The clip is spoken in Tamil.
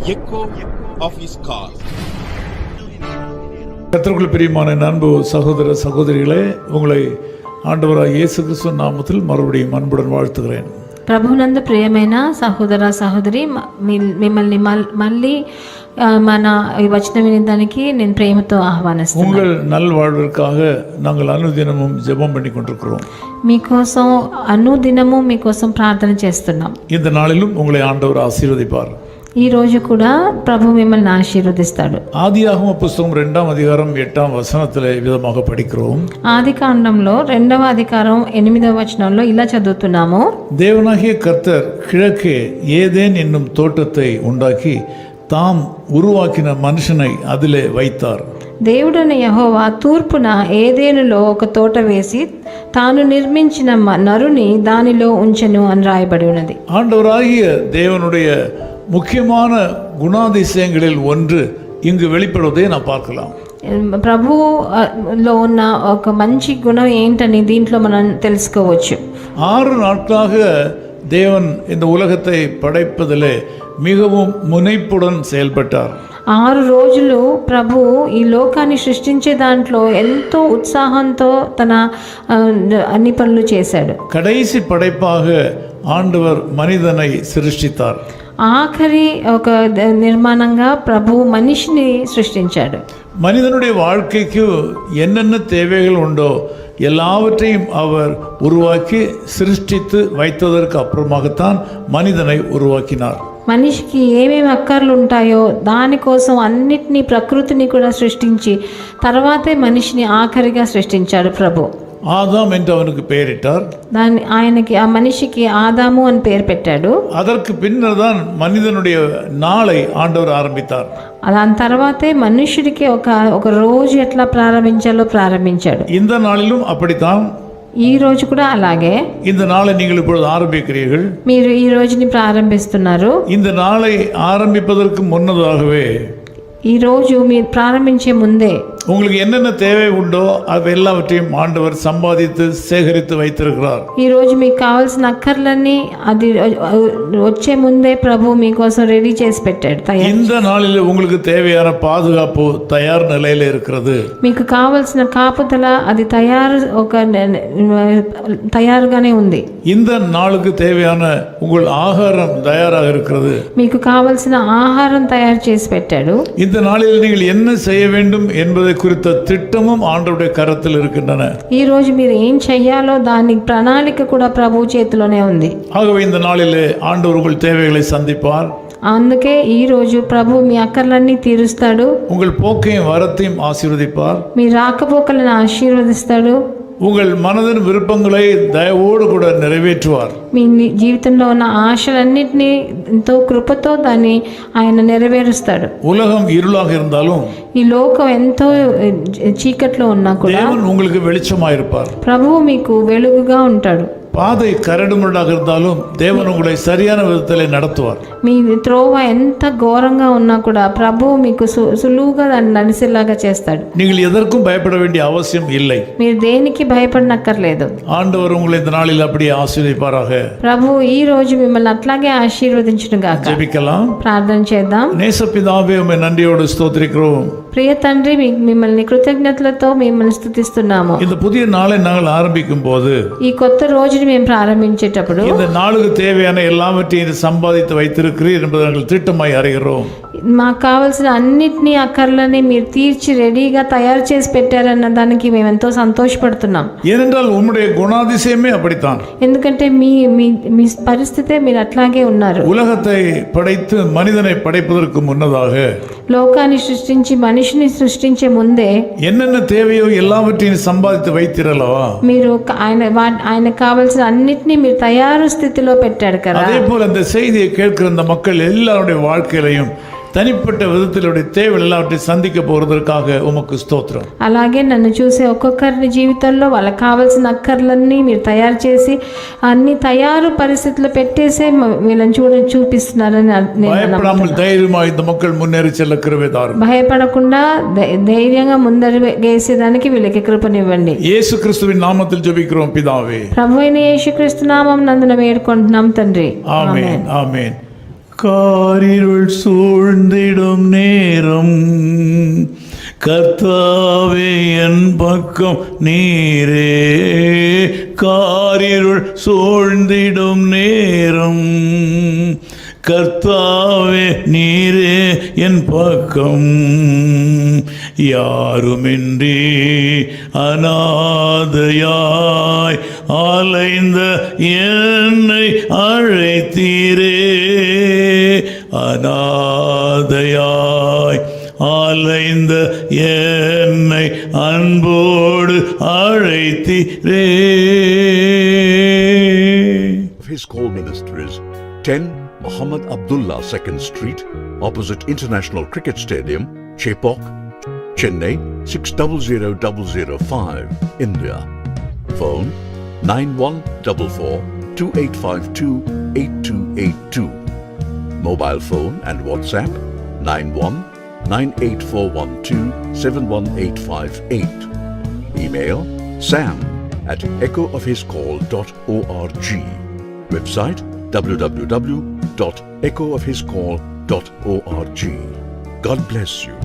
echo of his call. கர்த்தருக்குள் பிரியமான அன்பு சகோதர சகோதரிகளே, உங்களை ஆண்டவராகிய இயேசு கிறிஸ்து நாமத்தில் மறுபடியும் அன்புடன் வாழ்த்துகிறேன். ప్రభునందు ప్రియమైన సహోదర సహోదరి, మిమ్మల్ని మళ్ళీ మన ఈ వచనం వినడానికి నేను ప్రేమతో ఆహ్వానిస్తున్నాను. உங்கள் நல்வாழ்விற்காக நாங்கள் அனுதினமும் ஜெபம் பண்ணி கொண்டிருக்கிறோம். మీకోసం అనుదినము మీకోసం ప్రార్థన చేస్తున్నాం. இந்த நாளிலும் உங்களை ஆண்டவர் ஆசீர்வதிப்பார். ఈ రోజు కూడా ప్రభు మిమ్మల్ని ఆశీర్వదిస్తాడు. ஆதியாகம புஸ்தகம் 2ஆம் அதிகாரம் 8ஆம் வசனத்திலே விதமாக படிக்கிறோம். ఆదికాండంలో 2వ అధికారం 8వ వచనంలో ఇలా చదువుతున్నాము. தேவனாகிய கர்த்தர் கிழக்கே ஏதேன் என்னும் தோட்டத்தை உண்டாக்கி தாம் உருவாக்கின மனுஷனை அதிலே வைத்தார். దేవుడైన యెహోవా తూర్పున ఏదేనులో ఒక తోట వేసి తాను నిర్మించిన నరుని దానిలో ఉంచెను అని రాయబడి ఉన్నది. ஆண்டவராகிய தேவனுடைய முக்கியமான குணாதிசயங்களில் ஒன்று இங்கு வெளிப்படுவதை நாம் பார்க்கலாம். ప్రభులో ఉన్న ఒక మంచి గుణం ఏంటని దీంట్లో మనం తెలుసుకోవచ్చు. 6 நாட்களாக தேவன் இந்த உலகத்தை படைப்பதிலே மிகவும் முனைப்புடன் செயல்பட்டார். 6 రోజులు ప్రభు ఈ లోకాన్ని సృష్టించే దాంట్లో ఎంతో ఉత్సాహంతో తన అన్ని పనులు చేశాడు. கடைசி படைப்பாக ஆண்டவர் மனிதனை சிருஷ்டித்தார். ఆఖరి ఒక నిర్మాణంగా ప్రభు మనిషిని సృష్టించాడు. மனிதனுடைய வாழ்க்கைக்கு என்னென்ன தேவைகள் உண்டோ எல்லாவற்றையும் அவர் உருவாக்கி சிருஷ்டித்து வைத்ததற்கு அப்புறமாகத்தான் மனிதனை உருவாக்கினார். మనిషికి ఏమేమి అక్కర్లు ఉంటాయో దానికోసం అన్నిటినీ ప్రకృతిని కూడా సృష్టించి తర్వాతే మనిషిని ఆఖరిగా సృష్టించాడు ప్రభు. ஆதாம் என்று அவனுக்கு பெயரிட்டார். ఆయనకి ఆ మనిషికి ఆదాము అని పేరు పెట్టాడు. அதற்கு பின்னர் தான் மனிதனுடைய நாளை ஆண்டவர் ஆரம்பித்தார். దాని తర్వాతే మనుషుడికి ఒక రోజు ఎట్లా ప్రారంభించాలో ప్రారంభించాడు. இந்த நாளிலும் அப்படித்தான். ఈ రోజు కూడా అలాగే. இந்த நாளை நீங்கள் இப்பொழுது ஆரம்பிக்கிறீர்கள். మీరు ఈ రోజుని ప్రారంభిస్తున్నారు. இந்த நாளை ஆரம்பிப்பதற்கு முன்னதாகவே, ఈ రోజు మీరు ప్రారంభించే ముందే உங்களுக்கு என்னென்ன தேவை உண்டோ அது எல்லாவற்றையும் ஆண்டவர் சம்பாதித்து சேகரித்து வைத்திருக்கிறார். ఈ రోజు మీకు కావాల్సిన అక్కర్లన్నీ అది వచ్చే ముందే ప్రభు మీకోసం రెడీ చేసి పెట్టాడు. இந்த நாளில் உங்களுக்கு தேவையான பாதுகாப்பு தயார் நிலையில இருக்கிறது. మీకు కావాల్సిన కాపుదల అది తయారుగానే ఉంది. இந்த நாளுக்கு தேவையான உங்கள் ஆகாரம் தயாராக இருக்கிறது. మీకు కావాల్సిన ఆహారం తయారు చేసి పెట్టాడు. இந்த நாளில் நீங்கள் என்ன செய்ய வேண்டும் என்பதை குறித்த திட்டமும் ஆண்டவருடைய கரத்தில் இருக்கின்றன. ఈ రోజు మీరు ఏం చెయ్యాలో దాని ప్రణాళిక కూడా ప్రభు చేతిలోనే ఉంది. ஆகவே இந்த நாளிலே ஆண்டவர் உங்கள் தேவைகளை சந்திப்பார். అందుకే ఈ రోజు ప్రభు మీ అక్కర్లన్నీ తీరుస్తాడు. உங்கள் போக்கையும் வரத்தையும் ஆசீர்வதிப்பார். మీ రాకపోకలను ఆశీర్వదిస్తాడు. உங்கள் மனதின் விருப்பங்களை தயவோடு கூட நிறைவேற்றுவார். మీ జీవితంలో ఉన్న ఆశలన్నింటినీ ఎంతో కృపతో దాన్ని ఆయన నెరవేరుస్తాడు. உலகம் இருளாக இருந்தாலும் ఈ లోకం ఎంతో చీకట్లో ఉన్నా కూడా தேவன் உங்களுக்கு வெளிச்சமாக இருப்பார். ప్రభువు మీకు వెలుగుగా ఉంటాడు. பாதை கரடுமுரடாக இருந்தாலும் தேவன் உங்களை சரியான விதத்தில் நடத்துவார். మీ త్రోవ ఎంత ఘోరంగా ఉన్నా కూడా ప్రభువు మీకు సులువుగా దాన్ని నడిచేలాగా చేస్తాడు. நீங்கள் எதற்கும் பயப்பட வேண்டிய அவசியம் இல்லை. మీరు దేనికి భయపడనక్కర్లేదు. ஆண்டவர் உங்களை இந்த நாளில் அப்படியே ஆசீர்வதிப்பாராக. ప్రభు ఈ రోజు మిమ్మల్ని అట్లాగే ఆశీర్వదించును గాక. ஜெபிக்கலாம். ప్రార్థన చేద్దాం. நேசப்பிதாவே, உம்மை நன்றியோடு ஸ்தோத்திரிக்கிறோம். ప్రియ తండ్రి, మిమ్మల్ని కృతజ్ఞతలతో మిమ్మల్ని స్తుతిస్తున్నాము. இந்த புதிய நாளை நாங்கள் ஆரம்பிக்கும் போது, ఈ కొత్త రోజుని మేము ప్రారంభించేటప్పుడు இந்த நாளுக்கு தேவையான எல்லாவற்றையும் சம்பாதித்து வைத்திருக்கிறீர் என்பதை நாங்கள் திட்டமாய் அறிகிறோம். మాకు కావాల్సిన అన్నిటినీ అక్కర్లని మీరు తీర్చి రెడీగా తయారు చేసి పెట్టారన్న దానికి మేము ఎంతో సంతోషపడుతున్నాం. ஏனென்றால் உம்முடைய குணாதிசயமே அப்படித்தான். ఎందుకంటే మీ మీ పరిస్థితే మీరు అట్లాగే ఉన్నారు. உலகத்தை படைத்து மனிதனை படைப்பதற்கு முன்னதாக లోకాన్ని సృష్టించి మనిషిని సృష్టించే ముందే என்னென்ன தேவையோ எல்லாவற்றையும் சம்பாதித்து வைத்திரலவா, మీరు ఆయన కావాల్సిన అన్నిటినీ మీరు తయారు స్థితిలో పెట్టాడు కదా. அதே போல அந்த செய்தியை கேட்கிற அந்த மக்கள் எல்லாருடைய வாழ்க்கையிலையும் தனிப்பட்ட விதத்திலுடைய தேவை எல்லாவற்றையும் சந்திக்க போறதற்காக உமக்கு ஸ்தோத்திரம். అలాగే నన్ను చూసే ఒక్కొక్కరి జీవితంలో వాళ్ళకి కావాల్సిన అక్కర్లన్నీ మీరు తయారు చేసి అన్ని తయారు పరిస్థితుల్లో పెట్టేసే వీళ్ళని చూపిస్తున్నారని பயப்படாமல் தைரியமாக இந்த மக்கள் முன்னேறி செல்ல கிருபை தாரும். భయపడకుండా ధైర్యంగా ముందరు వేసేదానికి వీళ్ళకి కృపనివ్వండి. యేసు క్రీస్తువిன் నామத்தில் ஜெபிக்கிறோம் பிதாவே. ప్రభువైన యేసుక్రీస్తు నామం నందున వేడుకుంటున్నాం తండ్రి. ஆமென், ஆமென். காரிருள் சூழ்ந்திடும் நேரம் கர்த்தாவே என் பக்கம் நீரே. காரிருள் சூழ்ந்திடும் நேரம் கர்த்தாவே நீரே என் பக்கம். யாருமின்றி அநாதையாய் அலைந்த என்னை அழைத்தீரே. அநாதையாய் அலைந்த என்னை அன்போடு அழைத்தீரே. His Call Ministries, 10 Muhammad Abdullah 2nd Street, opposite International Cricket Stadium, Chepauk, Chennai 600005, India. Phone 914428528282. Mobile phone and WhatsApp 919841271858. Email sam@echoofhiscall.org. Website www.echoofhiscall.org. God bless you.